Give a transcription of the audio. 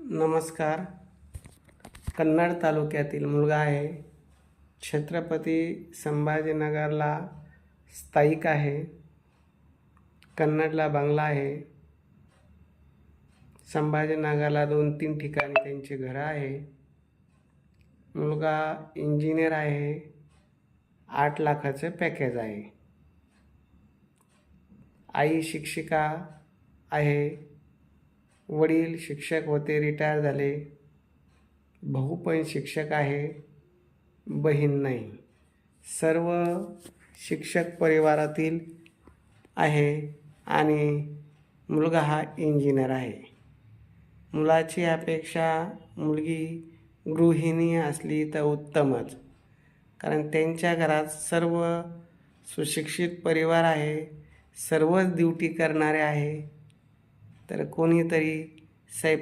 नमस्कार. कन्नड तालुक्यातील मुलगा आहे. छत्रपती संभाजीनगरला स्थायिक आहे. कन्नडला बंगला आहे. संभाजीनगरला 2-3 ठिकाणी त्यांची घरं आहे. मुलगा इंजिनियर आहे. 8 लाखाचं पॅकेज आहे. आई शिक्षिका आहे. वडील शिक्षक होते, रिटायर झाले. भाऊ पण शिक्षक आहे, बहीण नाही. सर्व शिक्षक परिवारातील आहे आणि मुलगा हा इंजिनियर आहे. मुलाची अपेक्षा मुलगी गृहिणी असली तर उत्तमच, कारण त्यांच्या घरात सर्व सुशिक्षित परिवार आहे. सर्वच ड्युटी करणारे आहे. तर कोणीतरी